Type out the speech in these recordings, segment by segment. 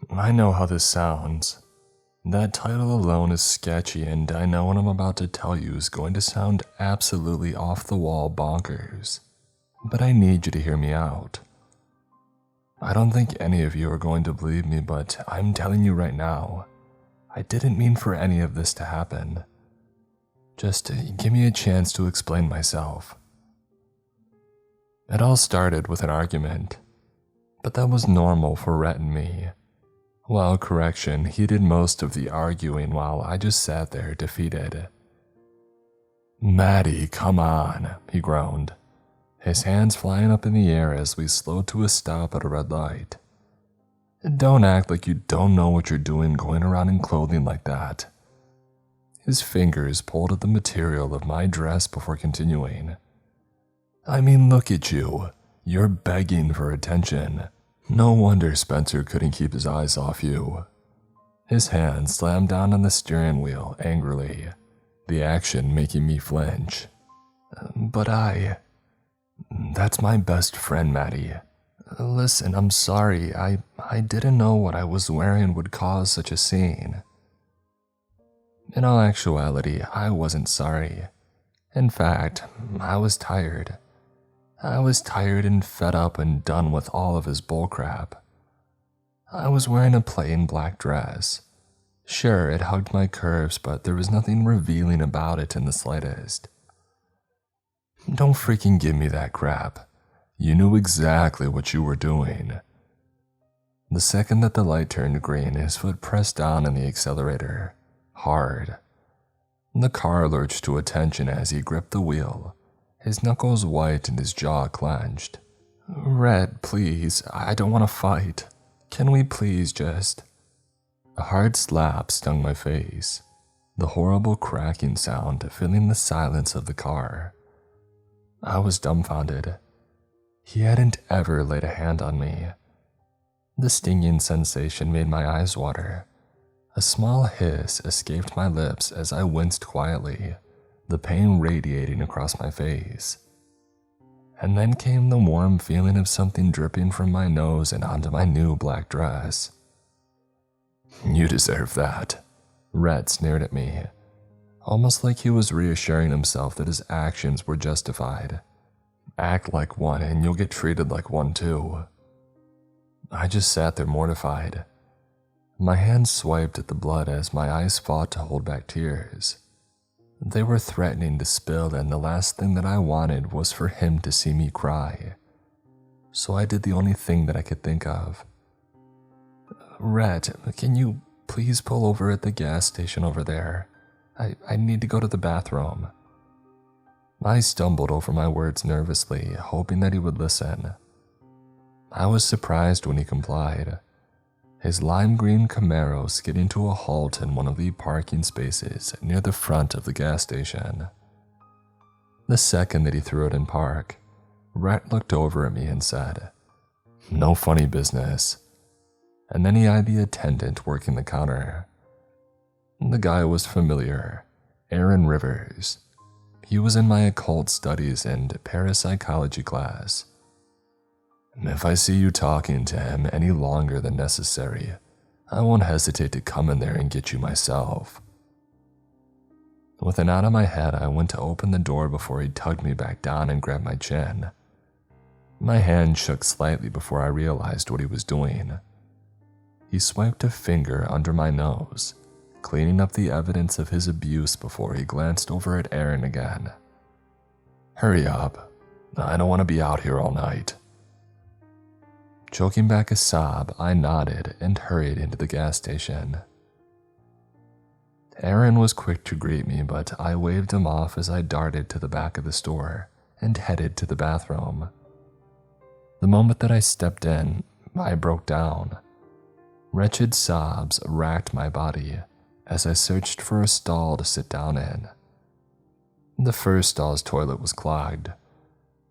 I know how this sounds. That title alone is sketchy, and I know what I'm about to tell you is going to sound absolutely off-the-wall bonkers. But I need you to hear me out. I don't think any of you are going to believe me, but I'm telling you right now, I didn't mean for any of this to happen. Just give me a chance to explain myself. It all started with an argument, but that was normal for Rhett and me. Well, correction, he did most of the arguing while I just sat there defeated. "Maddie, come on," he groaned, his hands flying up in the air as we slowed to a stop at a red light. "Don't act like you don't know what you're doing going around in clothing like that." His fingers pulled at the material of my dress before continuing. "I mean, look at you. You're begging for attention. No wonder Spencer couldn't keep his eyes off you." His hand slammed down on the steering wheel angrily, the action making me flinch. "But that's my best friend, Maddie. Listen, I'm sorry. I didn't know what I was wearing would cause such a scene." In all actuality, I wasn't sorry. In fact, I was tired. I was tired and fed up and done with all of his bullcrap. I was wearing a plain black dress. Sure, it hugged my curves, but there was nothing revealing about it in the slightest. "Don't freaking give me that crap. You knew exactly what you were doing." The second that the light turned green, his foot pressed down on the accelerator, hard. The car lurched to attention as he gripped the wheel, his knuckles white and his jaw clenched. "Red, please, I don't want to fight. Can we please just—" A hard slap stung my face, the horrible cracking sound filling the silence of the car. I was dumbfounded. He hadn't ever laid a hand on me. The stinging sensation made my eyes water. A small hiss escaped my lips as I winced quietly, the pain radiating across my face. And then came the warm feeling of something dripping from my nose and onto my new black dress. "You deserve that," Rhett sneered at me, almost like he was reassuring himself that his actions were justified. "Act like one and you'll get treated like one too." I just sat there mortified. My hands swiped at the blood as my eyes fought to hold back tears. They were threatening to spill, and the last thing that I wanted was for him to see me cry. So I did the only thing that I could think of. "Rhett, can you please pull over at the gas station over there? I need to go to the bathroom." I stumbled over my words nervously, hoping that he would listen. I was surprised when he complied, his lime green Camaro skidding to a halt in one of the parking spaces near the front of the gas station. The second that he threw it in park, Rhett looked over at me and said, "No funny business." And then he eyed the attendant working the counter. The guy was familiar, Aaron Rivers. He was in my occult studies and parapsychology class. "If I see you talking to him any longer than necessary, I won't hesitate to come in there and get you myself." With a nod on my head, I went to open the door before he tugged me back down and grabbed my chin. My hand shook slightly before I realized what he was doing. He swiped a finger under my nose, cleaning up the evidence of his abuse before he glanced over at Aaron again. "Hurry up. I don't want to be out here all night." Choking back a sob, I nodded and hurried into the gas station. Aaron was quick to greet me, but I waved him off as I darted to the back of the store and headed to the bathroom. The moment that I stepped in, I broke down. Wretched sobs racked my body as I searched for a stall to sit down in. The first stall's toilet was clogged,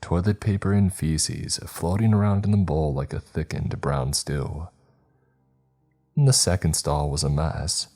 toilet paper and feces floating around in the bowl like a thickened brown stew. The second stall was a mess,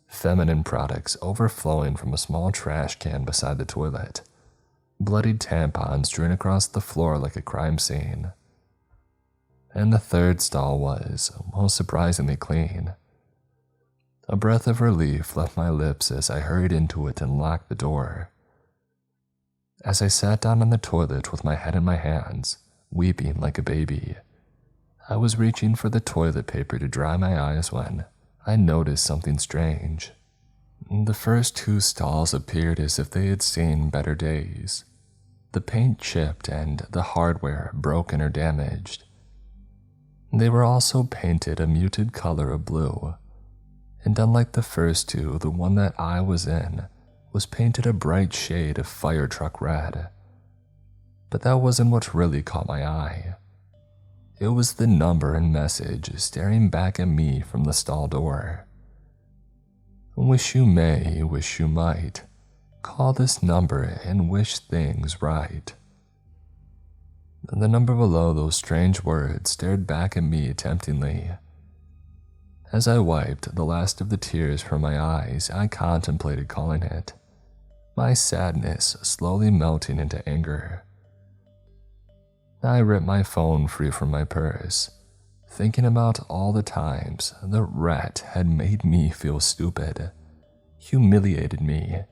feminine products overflowing from a small trash can beside the toilet, bloodied tampons strewn across the floor like a crime scene. and the third stall was, most surprisingly, clean. A breath of relief left my lips as I hurried into it and locked the door. As I sat down on the toilet with my head in my hands, weeping like a baby, I was reaching for the toilet paper to dry my eyes when I noticed something strange. The first two stalls appeared as if they had seen better days. The paint chipped and the hardware broken or damaged. They were also painted a muted color of blue, and unlike the first two, the one that I was in was painted a bright shade of fire truck red. But that wasn't what really caught my eye. It was the number and message staring back at me from the stall door. Wish you may, wish you might. Call this number and wish things right. The number below those strange words stared back at me temptingly. As I wiped the last of the tears from my eyes, I contemplated calling it, my sadness slowly melting into anger. I ripped my phone free from my purse, thinking about all the times the rat had made me feel stupid, humiliated me,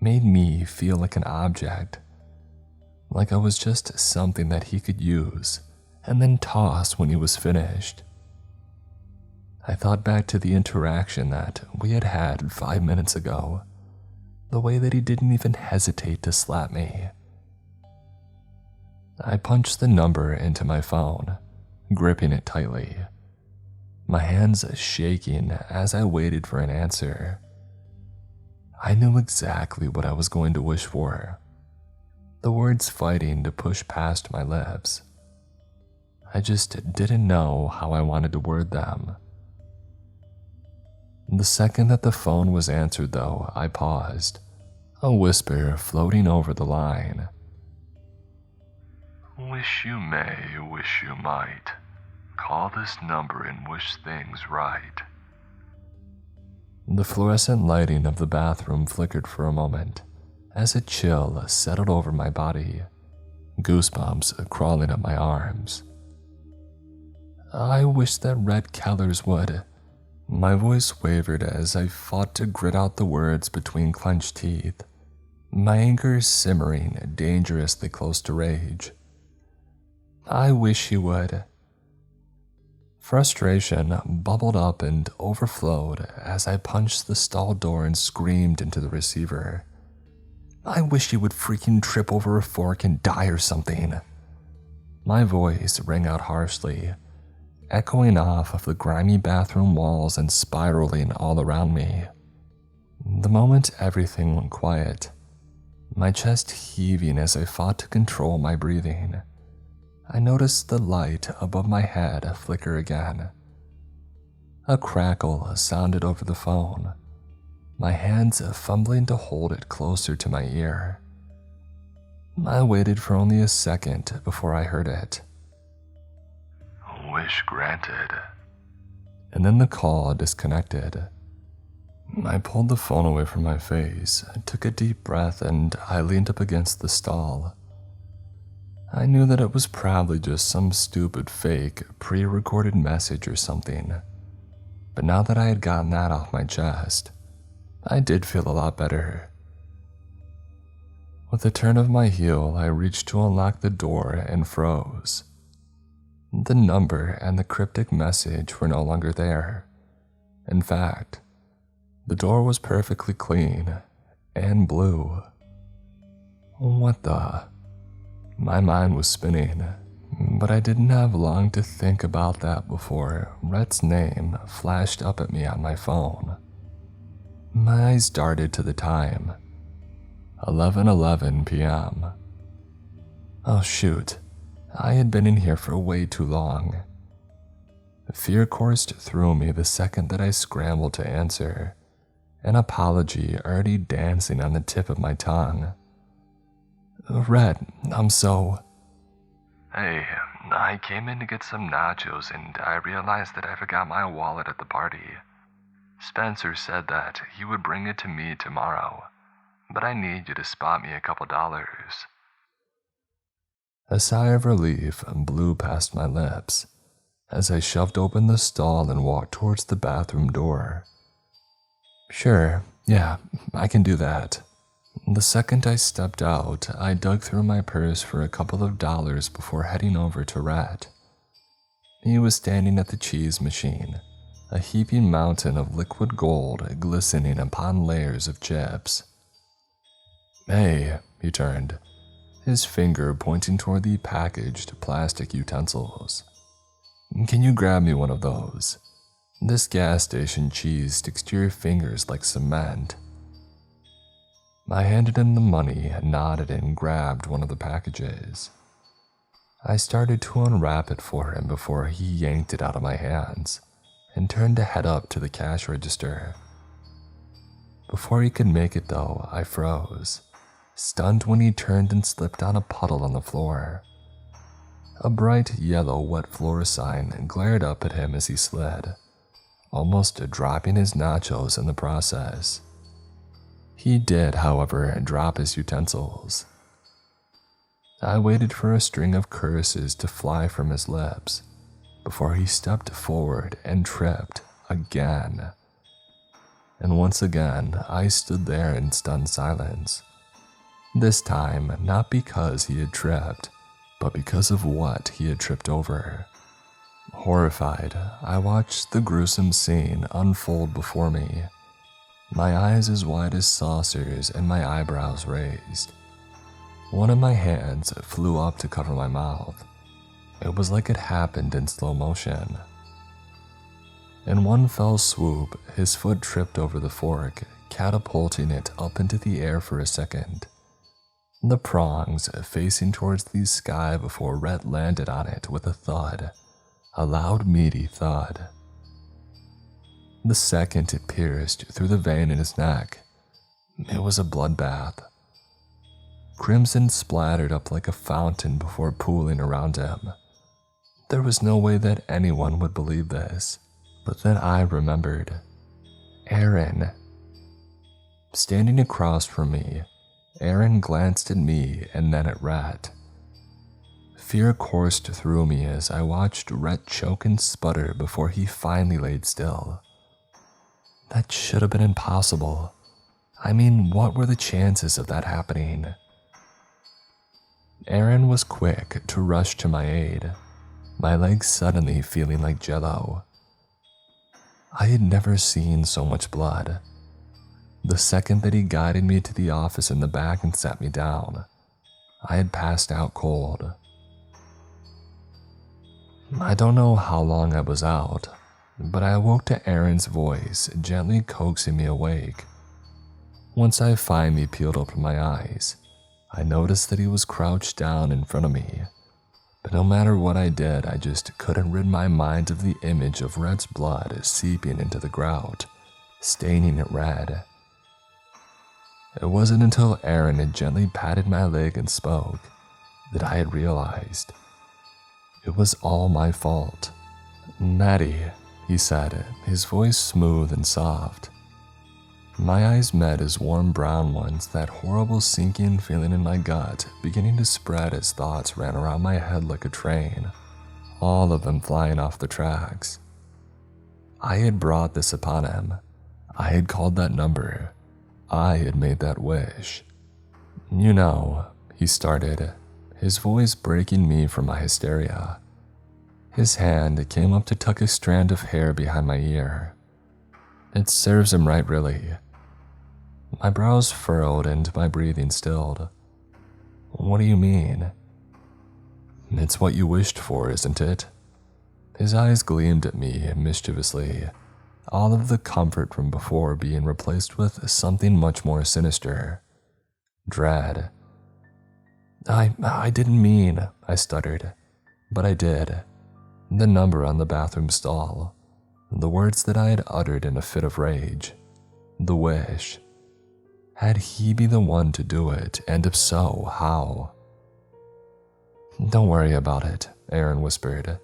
made me feel like an object, like I was just something that he could use and then toss when he was finished. I thought back to the interaction that we had had 5 minutes ago, the way that he didn't even hesitate to slap me. I punched the number into my phone, gripping it tightly, my hands shaking as I waited for an answer. I knew exactly what I was going to wish for, the words fighting to push past my lips. I just didn't know how I wanted to word them. The second that the phone was answered, though, I paused, a whisper floating over the line. Wish you may, wish you might. Call this number and wish things right. The fluorescent lighting of the bathroom flickered for a moment as a chill settled over my body, goosebumps crawling up my arms. I wish that Red Kellers would. My voice wavered as I fought to grit out the words between clenched teeth, my anger simmering dangerously close to rage. I wish he would. Frustration bubbled up and overflowed as I punched the stall door and screamed into the receiver. I wish he would freaking trip over a fork and die or something. My voice rang out harshly, echoing off of the grimy bathroom walls and spiraling all around me. The moment everything went quiet, my chest heaving as I fought to control my breathing, I noticed the light above my head flicker again. A crackle sounded over the phone, my hands fumbling to hold it closer to my ear. I waited for only a second before I heard it. Wish granted. And then the call disconnected. I pulled the phone away from my face, took a deep breath, and I leaned up against the stall. I knew that it was probably just some stupid fake, pre-recorded message or something. But now that I had gotten that off my chest, I did feel a lot better. With a turn of my heel, I reached to unlock the door and froze. The number and the cryptic message were no longer there. In fact, the door was perfectly clean and blue. What the? My mind was spinning, but I didn't have long to think about that before Rhett's name flashed up at me on my phone. My eyes darted to the time, 11:11 p.m. Oh shoot, I had been in here for way too long. Fear coursed through me the second that I scrambled to answer, an apology already dancing on the tip of my tongue. Red, I'm so... Hey, I came in to get some nachos and I realized that I forgot my wallet at the party. Spencer said that he would bring it to me tomorrow, but I need you to spot me a couple dollars. A sigh of relief blew past my lips as I shoved open the stall and walked towards the bathroom door. Sure, yeah, I can do that. The second I stepped out, I dug through my purse for a couple of dollars before heading over to Rhett. He was standing at the cheese machine, a heaping mountain of liquid gold glistening upon layers of chips. Hey, he turned, his finger pointing toward the packaged plastic utensils. Can you grab me one of those? This gas station cheese sticks to your fingers like cement. I handed him the money, nodded, and grabbed one of the packages. I started to unwrap it for him before he yanked it out of my hands and turned to head up to the cash register. Before he could make it though, I froze, stunned when he turned and slipped on a puddle on the floor. A bright yellow wet floor sign glared up at him as he slid, almost dropping his nachos in the process. He did, however, drop his utensils. I waited for a string of curses to fly from his lips before he stepped forward and tripped again. And once again, I stood there in stunned silence. This time, not because he had tripped, but because of what he had tripped over. Horrified, I watched the gruesome scene unfold before me, my eyes as wide as saucers and my eyebrows raised. One of my hands flew up to cover my mouth. It was like it happened in slow motion. In one fell swoop, his foot tripped over the fork, catapulting it up into the air for a second. The prongs facing towards the sky before Rhett landed on it with a thud, a loud meaty thud. The second it pierced through the vein in his neck, it was a bloodbath. Crimson splattered up like a fountain before pooling around him. There was no way that anyone would believe this, but then I remembered. Aaron. Standing across from me, Aaron glanced at me and then at Rhett. Fear coursed through me as I watched Rhett choke and sputter before he finally laid still. That should have been impossible. I mean, what were the chances of that happening? Aaron was quick to rush to my aid, my legs suddenly feeling like jello. I had never seen so much blood. The second that he guided me to the office in the back and sat me down, I had passed out cold. I don't know how long I was out, but I awoke to Aaron's voice gently coaxing me awake. Once I finally peeled open my eyes, I noticed that he was crouched down in front of me, but no matter what I did, I just couldn't rid my mind of the image of Rhett's blood seeping into the grout, staining it red. It wasn't until Aaron had gently patted my leg and spoke that I had realized. It was all my fault. Maddie, he said, his voice smooth and soft. My eyes met his warm brown ones, that horrible sinking feeling in my gut beginning to spread as thoughts ran around my head like a train, all of them flying off the tracks. I had brought this upon him. I had called that number. I had made that wish. You know, he started, his voice breaking me from my hysteria. His hand came up to tuck a strand of hair behind my ear. It serves him right, really. My brows furrowed and my breathing stilled. What do you mean? It's what you wished for, isn't it? His eyes gleamed at me mischievously, all of the comfort from before being replaced with something much more sinister. Dread. I didn't mean, I stuttered, but I did. The number on the bathroom stall. The words that I had uttered in a fit of rage. The wish. Had he be the one to do it, and if so, how? Don't worry about it, Aaron whispered.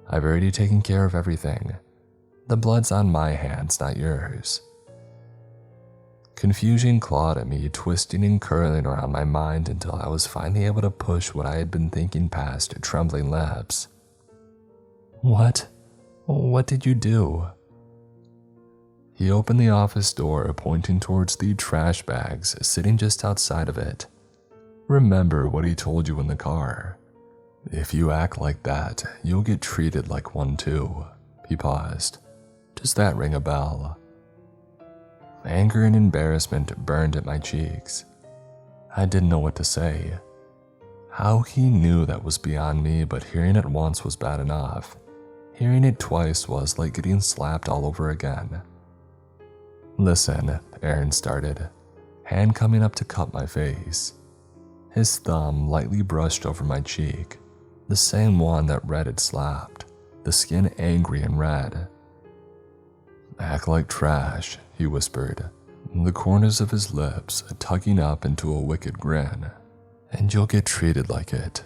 I've already taken care of everything. The blood's on my hands, not yours. Confusion clawed at me, twisting and curling around my mind until I was finally able to push what I had been thinking past trembling lips. What? What did you do? He opened the office door, pointing towards the trash bags sitting just outside of it. Remember what he told you in the car. If you act like that, you'll get treated like one too. He paused. Does that ring a bell? Anger and embarrassment burned at my cheeks. I didn't know what to say. How he knew that was beyond me, but hearing it once was bad enough. Hearing it twice was like getting slapped all over again. Listen, Aaron started, hand coming up to cup my face. His thumb lightly brushed over my cheek, the same one that Red had slapped, the skin angry and red. Act like trash, he whispered, the corners of his lips tugging up into a wicked grin, and you'll get treated like it.